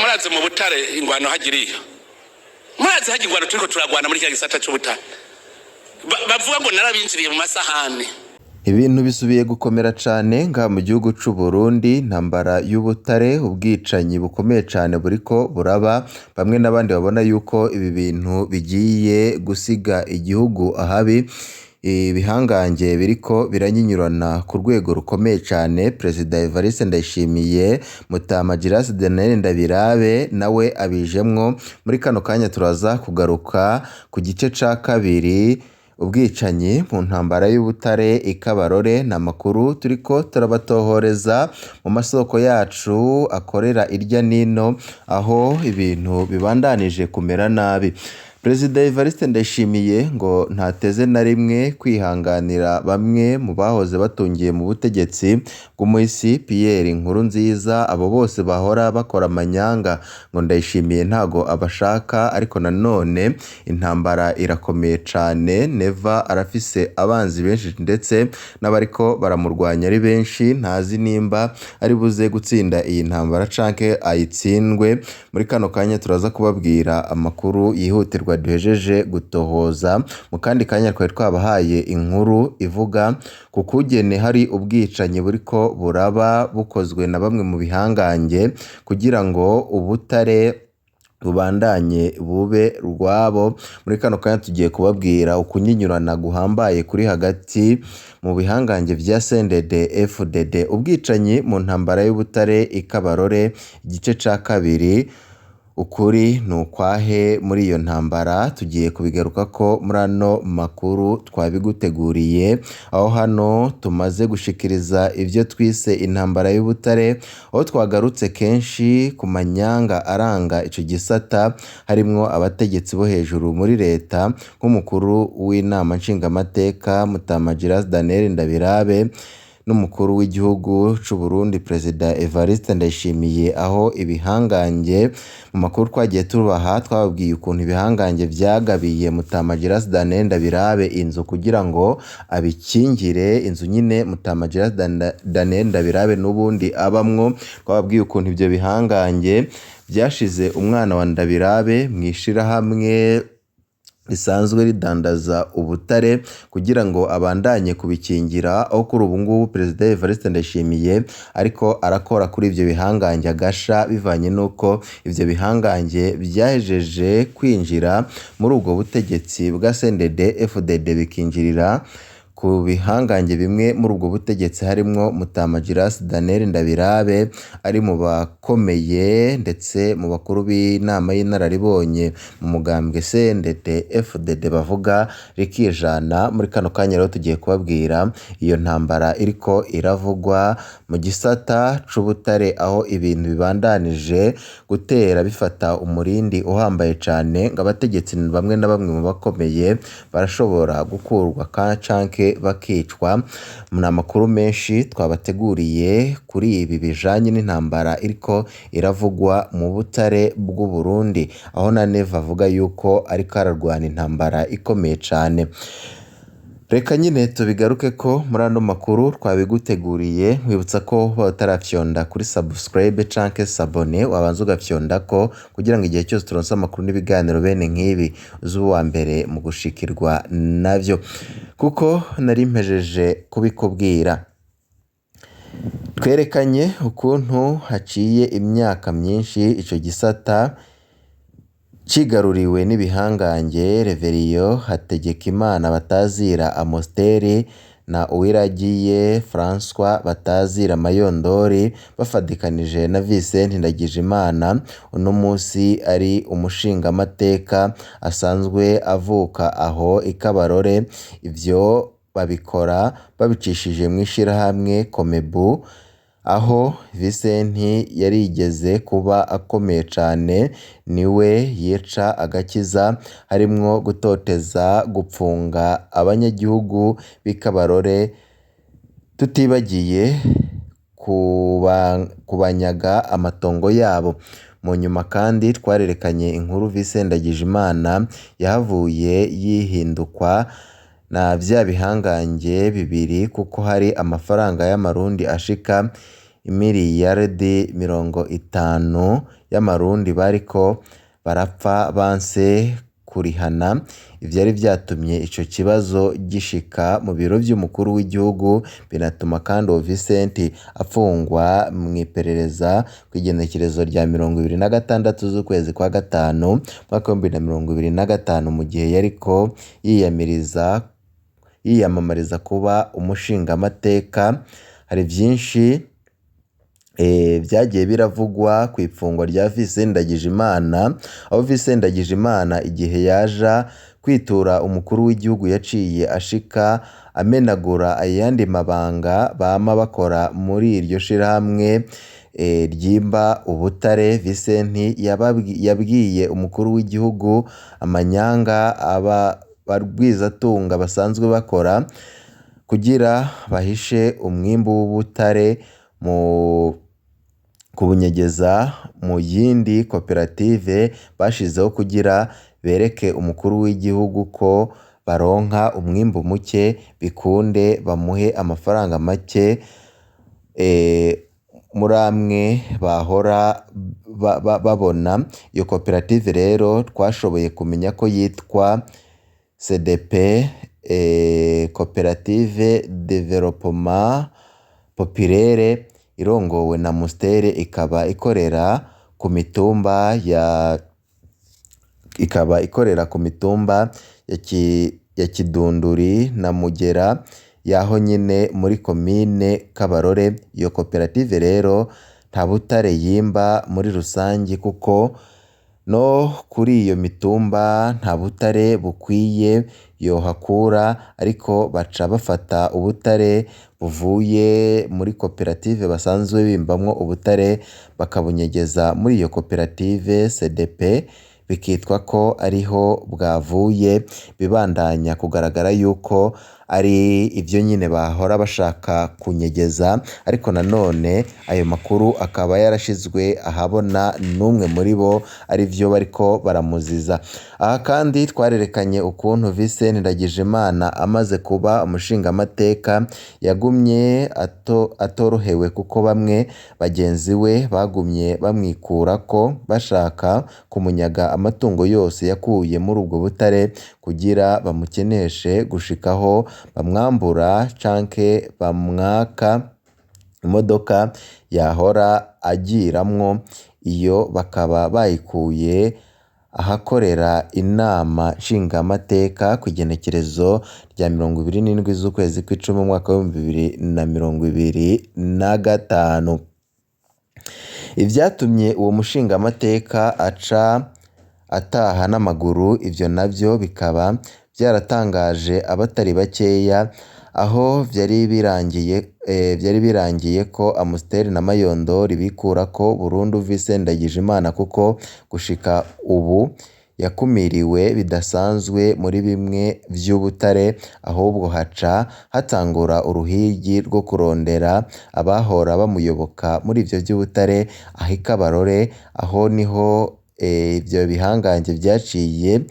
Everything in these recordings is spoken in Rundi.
murazi mu Butare ingwano hagiriyo murazi hagi ingwano turiko turagwana muri kya gisata cy'Ubutare bavuga ngo narabinjiriye mu masahani. Ibintu bisubiye gukomera cane nga mu gihugu c'u Burundi, ntambara y'Ubutare, ubwicanyi bukomeye cane buriko buraba, bamwe n'abandi babona yuko ibi bintu bigiye gusiga igihugu ahabi. Ibihangange biriko biranyinyurana ku rwego rukomeye cane. Perezida Evariste Ndayishimiye, Mutama Giras Daniel Ndabirabe nawe abijemwo. Muri kano kanya turaza kugaruka ku gice ca kabiri, ubwicanyi mu ntambara y'Ubutare ikabarore. Na makuru turiko turabatohoreza mu masoko yacu akorera irya nino, aho ibintu bibandanije kumera nabi. Perezida Evariste Ndayishimiye ngo ntateze na rimwe kwihanganira bamwe mu bahoze batungiye mu butegetsi bw'umuhisi Pierre Nkurunziza. Abo bose bahora bakora amanyanga ngo Ndayishimiye ntago abashaka, ariko nanone intambara irakomeye cane. Neva arafise abanzi benshi ndetse n'abariko baramurwanya ari benshi. Ntazi nimba ari buze gutsinda iyi ntambara canke ayitsindwe. Muri kano kanya turaza kubabwira amakuru yihutirwa duhejeje gutohoza. Mu kandi kanya twari twabahaye inkuru ivuga ku kugene hari ubwicanyi buriko buraba bukozwe na bamwe mu bihangange kugira ngo Ubutare bubandanye bube rwabo. Muri kano kanya tugiye kubabwira ukunyinyurana guhambaye kuri hagati mu bihangange vya CNDD FDD. Ubwicanyi mu ntambara y'Ubutare ikabarore, igice ca kabiri. Ukuri nukwahe muri iyo ntambara, tugiye kubigaruka ko muri ano makuru twabiguteguriye, aho hano tumaze gushikiriza ivyo twise intambara y'Ubutare, aho twagarutse kenshi ku manyanga aranga ico gisata, harimwo abategetsi bo hejuru muri leta nk'umukuru w'inama nshingamateka Mutama Giras Daniel Ndabirabe n'umukuru w'igihugu c'u Burundi Perezida Evariste Ndayishimiye. Aho ibihangange mu makuru twagiye tubaha twababwiye ukuntu ibihangange vyagabiye Mutama Giras Daniel Ndabirabe inzu kugira ngo abikingire inzu nyine Mutama Giras Daniel Ndabirabe n'ubundi abamwo. Twababwiye ukuntu ivyo bihangange vyashize umwana wa Ndabirabe mw'ishirahamwe risanzwe ridandaza Ubutare kugira ngo abandanye kubikingira, aho kuri ubu ngubu Perezida Evariste Ndayishimiye ariko arakora kuri ivyo bihangange agasha, bivanye nuko ivyo bihangange vyahejeje kwinjira muri ubwo butegetsi bwa CNDD FDD bikinjirira ku bihangange bimwe muri ubwo butegetsi, harimwo Mutama Giras Daniel Ndabirabe ari mu bakomeye ndetse mu bakuru b'inama y'inararibonye mu mugambwe CNDD FDD bavuga rikijana. Muri kano kanya rero tugiye kubabwira iyo ntambara iriko iravugwa mu gisata c'Ubutare, aho ibintu bibandanije gutera bifata umurindi uhambaye cane, ngo abategetsi bamwe na bamwe mu bakomeye barashobora gukurwa canke bakicwa. Mu amakuru menshi twabateguriye kuri ibi bijanye n'intambara iriko iravugwa mu Butare bw'u Burundi, aho na Neva avuga yuko ariko ararwana intambara ikomeye cane. Reka nyine tubigaruke ko muri ano makuru twabiguteguriye, nkwibutsa ko batarafyonda kuri subscribe canke sabone, wabanza ugafyonda ko kugira ngo igihe cyose turonse amakuru n'ibiganiro bene nk'ibi uzuba wa mbere mu gushikirwa navyo, kuko nari mpejeje kubikubwira. Twerekanye ukuntu haciye imyaka myinshi ico gisata cigaruriwe n'ibihangange Reveriyo Hategekimana batazira Amosteri na Uwiragiye François batazira Mayondori, bafadikanije na Vincent Ndagijimana uno musi ari umushingamateka asanzwe avuka aho ikabarore. Ivyo babikora babicishije mw'ishirahamwe Komebu, aho Vincent yarigeze kuba akomeye cane, niwe yica agakiza, harimwo gutoteza, gupfunga abanyagihugu b'ikabarore, tutibagiye kubanyaga amatongo yabo. Mu nyuma kandi twarerekanye inkuru Vincent Ndagijimana yahavuye yihindukwa na vya bihangange bibiri, kuko hari amafaranga y'amarundi ashika imiliyaridi 50 y'amarundi bariko barapfa banse kurihana. Ivyari vyatumye ico kibazo gishika mu biro vy'umukuru w'igihugu, binatuma kandi uwo Vincent afungwa mw'iperereza kw'igenekerezo rya 26 z'ukwezi kwa gatanu mwaka wa 2025 mu gihe yariko yiyamamariza kuba umushingamateka. Hari vyinshi vyagiye biravugwa ku ifungwa rya Vincent Ndagijimana, aho Vincent Ndagijimana igihe yaja kwitura umukuru w'igihugu yaciye ashika amenagura ayandi mabanga bama bakora muri iryo shirahamwe ryimba ubutare. Vincent yabwiye umukuru w'igihugu amanyanga barwizatunga basanzwe bakora kugira bahishe umwimbu w'ubutare kubunyegeza mu yindi koperative bashizeho kugira bereke umukuru w'igihugu ko baronka umwimbu muke, bikunde bamuhe amafaranga make muri amwe bahora babona. Iyo koperative rero twashoboye kumenya ko yitwa CDP, Koperative Development Populaire, irongowe na Mustere, ikaba ikorera ku mitumba ya Kidunduri na Mugera yaho nyine muri komine Kabarore. Iyo koperative rero nta butare yimba muri rusange, kuko no kuri iyo mitumba nta butare bukwiye yohakura, ariko baca bafata ubutare buvuye muri koperative basanzwe bimbamwo ubutare bakabunyegeza muri iyo koperative CDP, bikitwa ko ariho bwavuye. Bibandanya kugaragara yuko ari ibyo nyine bahora bashaka kunyegeza, ariko nanone ayo makuru akaba yarashizwe ahabona n'umwe muri bo ari byo bariko baramuziza. Aha kandi twarerekanye ukuntu Vincent Ndagijimana amaze kuba umushingamateka yagumye atorohewe, kuko bamwe bagenzi we bagumye bamwikurako bashaka kumunyaga amatungo yose yakuye muri ubwo butare kugira bamukeneshe gushikaho bamwambura canke bamwaka imodoka yahora agiramwo. Iyo bakaba bayikuye ahakorera inama nshingamateka ku igenekerezo rya 27 z'ukwezi kw'icumi mu mwaka wa 2025. Ivyatumye uwo mushingamateka ataha n'amaguru, ivyo navyo bikaba byaratangaje abatari bakeya, aho vyari birangiye ko Amstel na Mayondori bikurako burundu Vincent Ndagijimana, kuko gushika ubu yakumiriwe bidasanzwe muri bimwe vy'ubutare, ahubwo haca hatangura uruhigi rwo kurondera abahora bamuyoboka muri ivyo vy'ubutare aho Kabarore, aho niho ivyo bihangange vyaciye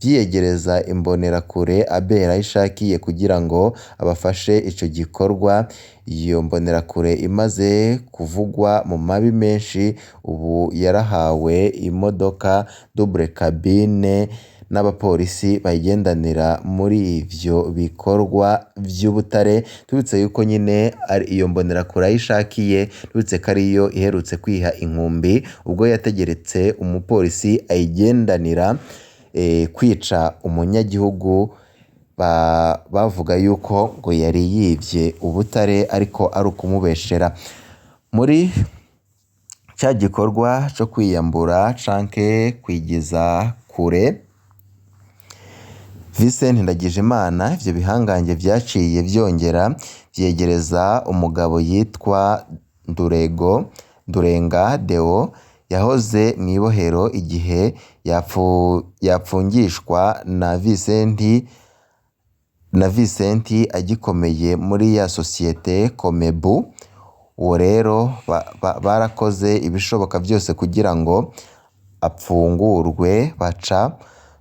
vyiyegereza imbonerakure Abera ishakiye kugira ngo abafashe ico gikorwa. Iyo mbonerakure imaze kuvugwa mu mabi menshi, ubu yarahawe imodoka double cabine n'abapolisi bayigendanira muri ivyo bikorwa vy'ubutare. Tubitse yuko nyine ari iyo mbonerakure ayishakiye, tubitse ko ariyo iherutse kwiha inkumbi ubwo yategeretse umupolisi ayigendanira kwica umunyagihugu, bavuga yuko ngo yari yivye ubutare ariko ari ukumubeshera. Muri cya gikorwa cyo kwiyambura canke kwigiza kure Vincent Ndagijimana, ivyo bihangange vyaciye vyongera vyegereza umugabo yitwa Ndurenga Deo yahoze mw'ibohero igihe yapfungishwa na Vincent agikomeye muri ya sosiyete Komebu. Uwo rero barakoze ibishoboka byose kugira ngo apfungurwe, baca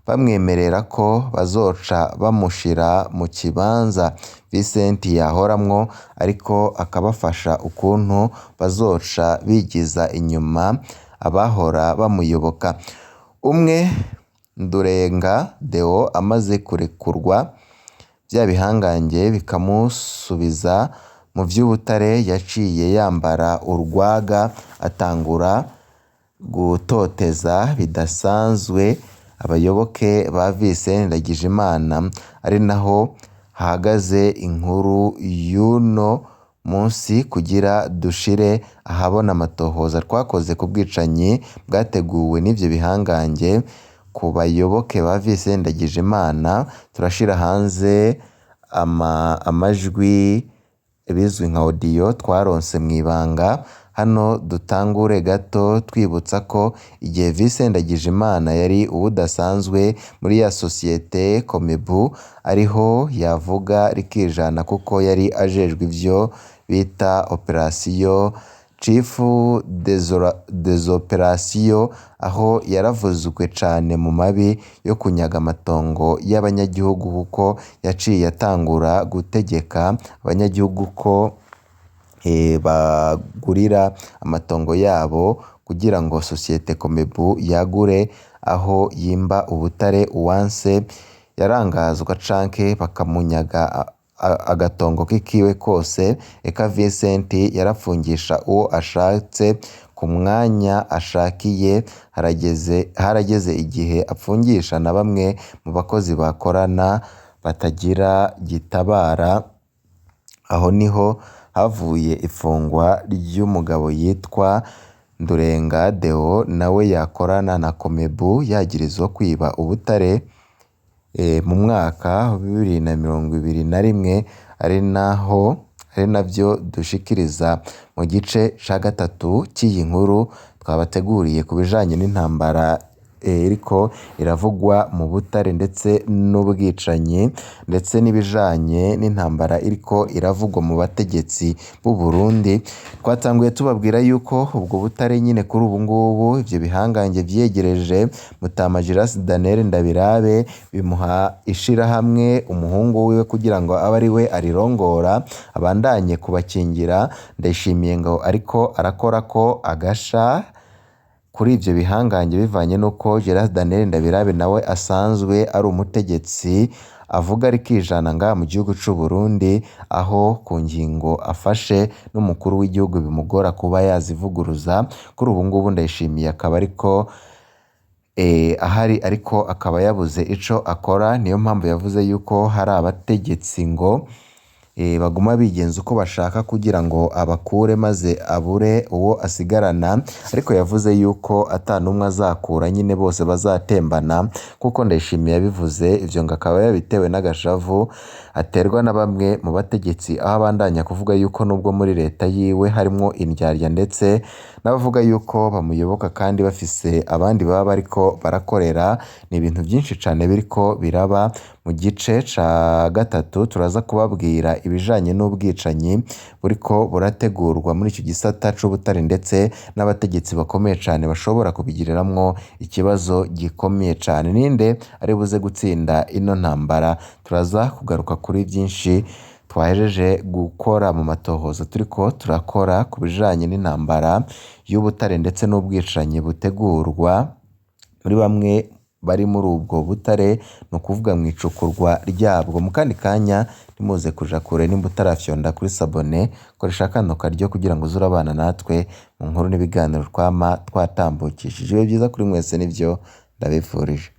bamwemerera ko bazoca bamushira mu kibanza Vincent yahoramwo, ariko akabafasha ukuntu bazoca bigiza inyuma abahora bamuyoboka. Umwe Ndurenga Deo amaze kurekurwa bya bihangange bikamusubiza mu by'ubutare, yaciye yambara urwaga atangura gutoteza bidasanzwe abayoboke ba Vincent Ndagijimana, ari naho hahagaze inkuru y'uno munsi kugira dushire ahabona amatohoza twakoze ku bwicanyi bwateguwe n'ibyo bihangange ku bayoboke ba Vincent Ndagijimana. Turashira hanze amajwi bizwi nka audio twaronse mu ibanga. Hano dutangure gato twibutsa ko igihe Vincent Ndagijimana yari ubudasanzwe muri ya sosiyete Komebu, ariho yavuga rikijana kuko yari ajejwe ivyo bita operation Chief des opérations, aho yaravuzwe cane mu mabi yo kunyaga amatongo y'abanyagihugu kuko yaciye atangura gutegeka abanyagihugu ko bagurira amatongo yabo kugira ngo sosiyete Komebu yagure aho yimba ubutare. Uwanse yarangazwa canke bakamunyaga agatongo kikiwe kose. Eka Vincent yarapfungisha uwo ashatse ku mwanya ashakiye. Harageze igihe apfungisha na bamwe mu bakozi bakorana batagira gitabara. Aho niho havuye ifungwa ry'umugabo yitwa Ndurenga Deo, nawe yakorana na Komebu yagirizwa kwiba ubutare mu mwaka wa 2021, ari navyo dushikiriza mu gice ca gatatu cy'iyi nkuru twabateguriye ku bijanye n'intambara iriko iravugwa mu butare ndetse n'ubwicanyi, ndetse n'ibijanye n'intambara iriko iravugwa mu bategetsi b'u Burundi. Twatanguye tubabwira yuko ubwo butare nyine kuri ubu ngubu ivyo bihangange vyegereje Mutama Giras Daniel Ndabirabe, bimuha ishirahamwe umuhungu wiwe kugira ngo abe ari we arirongora, abandanye kubakingira. Ndayishimiye ngo ariko arakora ko agasha kuri ivyo bihangange bivanye nuko Giras Daniel Ndabirabe nawe asanzwe ari umutegetsi avuga rikijana ngaha mu gihugu c'u Burundi, aho ku ngingo afashe n'umukuru w'igihugu bimugora kuba yazivuguruza. Kuri ubu ngubu Ndayishimiye akaba ariko ahari, ariko akaba yabuze ico akora. Niyo mpamvu yavuze yuko hari abategetsi ngo baguma bigenza uko bashaka kugira ngo abakure maze abure uwo asigarana, ariko yavuze yuko atanumwe azakura, nyine bose bazatembana kuko Ndayishimiye yabivuze. Ivyo ngo akaba yabitewe n'agashavu aterwa na bamwe mu bategetsi, aho abandanya kuvuga yuko nubwo muri leta yiwe harimwo indyarya ndetse n'abavuga yuko bamuyoboka kandi bafise abandi baba bariko barakorera. Ni ibintu byinshi cane biriko biraba. Mu gice ca gatatu turaza kubabwira ibijanye n'ubwicanyi buriko burategurwa muri icyo gisata c'ubutare ndetse n'abategetsi bakomeye cane bashobora kubigiriramwo ikibazo gikomeye cane. Ninde ari buze gutsinda ino ntambara? Turaza kugaruka kuri byinshi twahejeje gukora mu matohoza turiko turakora ku bijanye n'intambara y'ubutare ndetse n'ubwicanyi butegurwa muri bamwe bari muri ubwo butare, ni ukuvuga mu icukurwa ryabwo. Mu kandi kanya ntimuze kuja kure, nimba utarafyonda kuri sabone koresha kano karyo kugira ngo uzure abana natwe mu nkuru n'ibiganiro twama twatambukishije. Ibihe byiza kuri mwese nivyo ndabifurije.